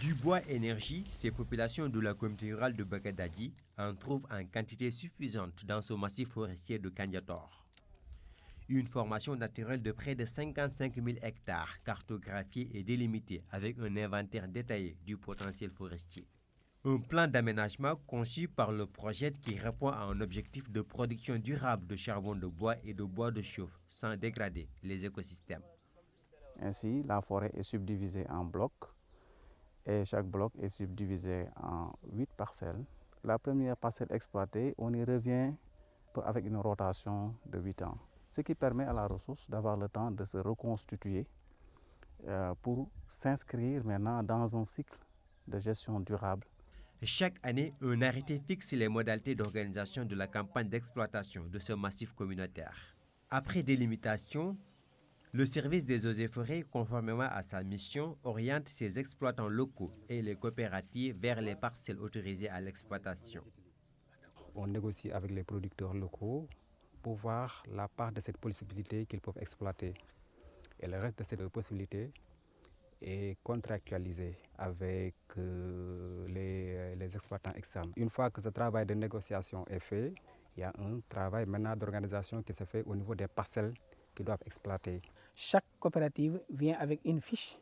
Du bois énergie, ces populations de la communauté rurale de Bagadadi en trouvent en quantité suffisante dans ce massif forestier de Kandiator. Une formation naturelle de près de 55 000 hectares cartographiée et délimitée avec un inventaire détaillé du potentiel forestier. Un plan d'aménagement conçu par le projet qui répond à un objectif de production durable de charbon de bois et de bois de chauffe sans dégrader les écosystèmes. Ainsi, la forêt est subdivisée en blocs et chaque bloc est subdivisé en 8 parcelles. La première parcelle exploitée, on y revient avec une rotation de 8 ans, ce qui permet à la ressource d'avoir le temps de se reconstituer pour s'inscrire maintenant dans un cycle de gestion durable. Chaque année, un arrêté fixe les modalités d'organisation de la campagne d'exploitation de ce massif communautaire. Après délimitation, le service des eaux et forêts, conformément à sa mission, oriente ses exploitants locaux et les coopératives vers les parcelles autorisées à l'exploitation. On négocie avec les producteurs locaux pour voir la part de cette possibilité qu'ils peuvent exploiter. Et le reste de cette possibilité est contractualisé avec les exploitants externes. Une fois que ce travail de négociation est fait, il y a un travail maintenant d'organisation qui se fait au niveau des parcelles qui doivent exploiter. Chaque coopérative vient avec une fiche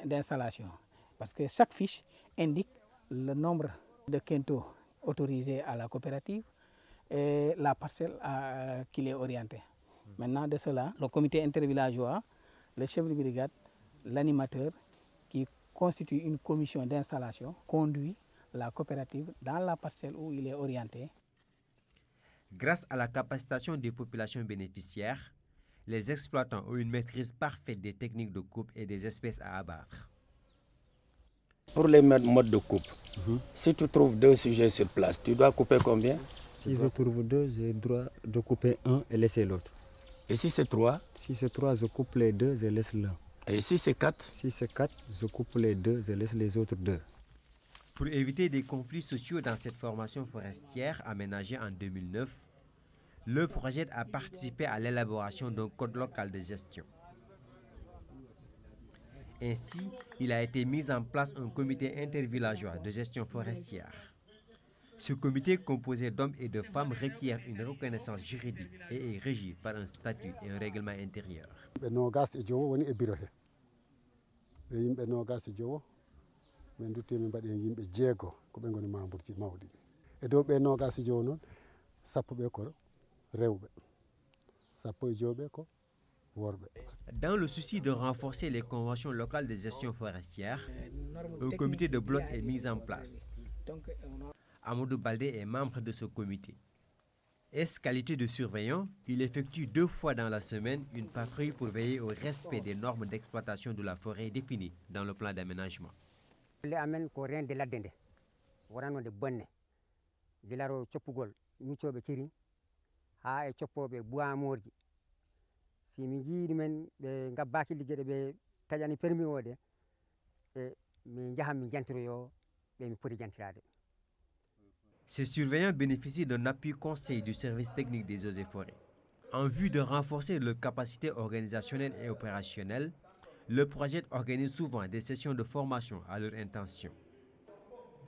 d'installation parce que chaque fiche indique le nombre de quintaux autorisés à la coopérative et la parcelle qu'il est orienté. Maintenant de cela, le comité intervillageois, le chef de brigade, l'animateur qui constitue une commission d'installation conduit la coopérative dans la parcelle où il est orienté. Grâce à la capacitation des populations bénéficiaires, les exploitants ont une maîtrise parfaite des techniques de coupe et des espèces à abattre. Pour les modes de coupe, si tu trouves 2 sujets sur place, tu dois couper combien? Si je trouve 2, j'ai le droit de couper un et laisser l'autre. Et si c'est 3? Si c'est 3, je coupe les 2 et laisse l'un. Et si c'est 4? Si c'est 4, je coupe les 2 et laisse les autres 2. Pour éviter des conflits sociaux dans cette formation forestière aménagée en 2009, le projet a participé à l'élaboration d'un code local de gestion. Ainsi, il a été mis en place un comité intervillageois de gestion forestière. Ce comité composé d'hommes et de femmes requiert une reconnaissance juridique et est régi par un statut et un règlement intérieur. Dans le souci de renforcer les conventions locales de gestion forestière, un comité de bloc est mis en place. Amadou Baldé est membre de ce comité. Qualité de surveillant, il effectue 2 fois dans la semaine une patrouille pour veiller au respect des normes d'exploitation de la forêt définies dans le plan d'aménagement. Ces surveillants bénéficient d'un appui conseil du service technique des eaux et forêts. En vue de renforcer leur capacité organisationnelle et opérationnelle, le projet organise souvent des sessions de formation à leur intention.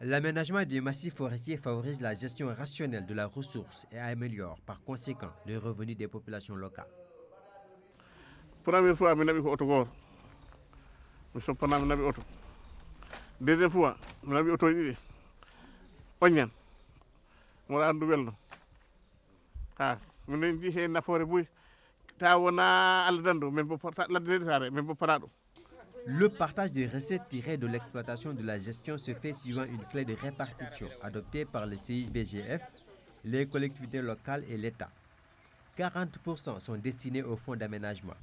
L'aménagement du massif forestier favorise la gestion rationnelle de la ressource et améliore par conséquent les revenus des populations locales. Première fois, je suis auto. Deuxième fois, je suis auto. Onion. Je suis Le partage des recettes tirées de l'exploitation de la gestion se fait suivant une clé de répartition adoptée par le CIBGF, les collectivités locales et l'État. 40% sont destinés au fonds d'aménagement,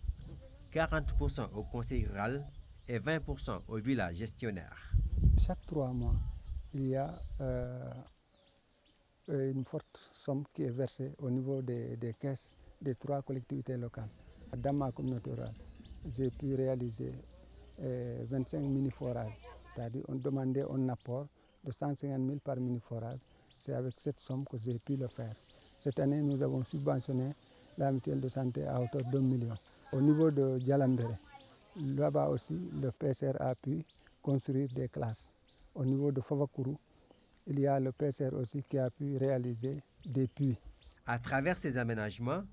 40% au conseil rural et 20% au village gestionnaire. Chaque 3 mois, il y a une forte somme qui est versée au niveau des caisses des 3 collectivités locales. Dans ma communauté rurale, j'ai pu réaliser 25 mini-forages, c'est-à-dire on demandait un apport de 150 000 par mini-forage. C'est avec cette somme que j'ai pu le faire. Cette année, nous avons subventionné la mutuelle de santé à hauteur de 1 million. Au niveau de Djalambere, là-bas aussi, le PCR a pu construire des classes. Au niveau de Favakourou, il y a le PCR aussi qui a pu réaliser des puits. À travers ces aménagements,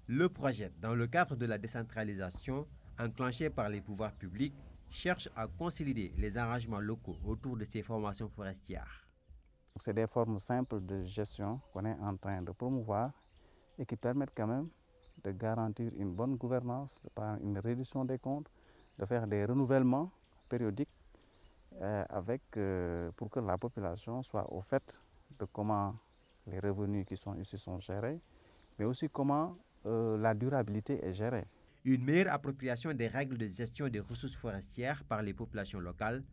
le projet, dans le cadre de la décentralisation enclenchée par les pouvoirs publics, cherche à consolider les arrangements locaux autour de ces formations forestières. C'est des formes simples de gestion qu'on est en train de promouvoir et qui permettent quand même de garantir une bonne gouvernance, par une réduction des comptes, de faire des renouvellements périodiques pour que la population soit au fait de comment les revenus qui sont ici sont gérés, mais aussi comment la durabilité est gérée. Une meilleure appropriation des règles de gestion des ressources forestières par les populations locales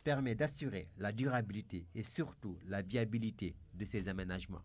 permet d'assurer la durabilité et surtout la viabilité de ces aménagements.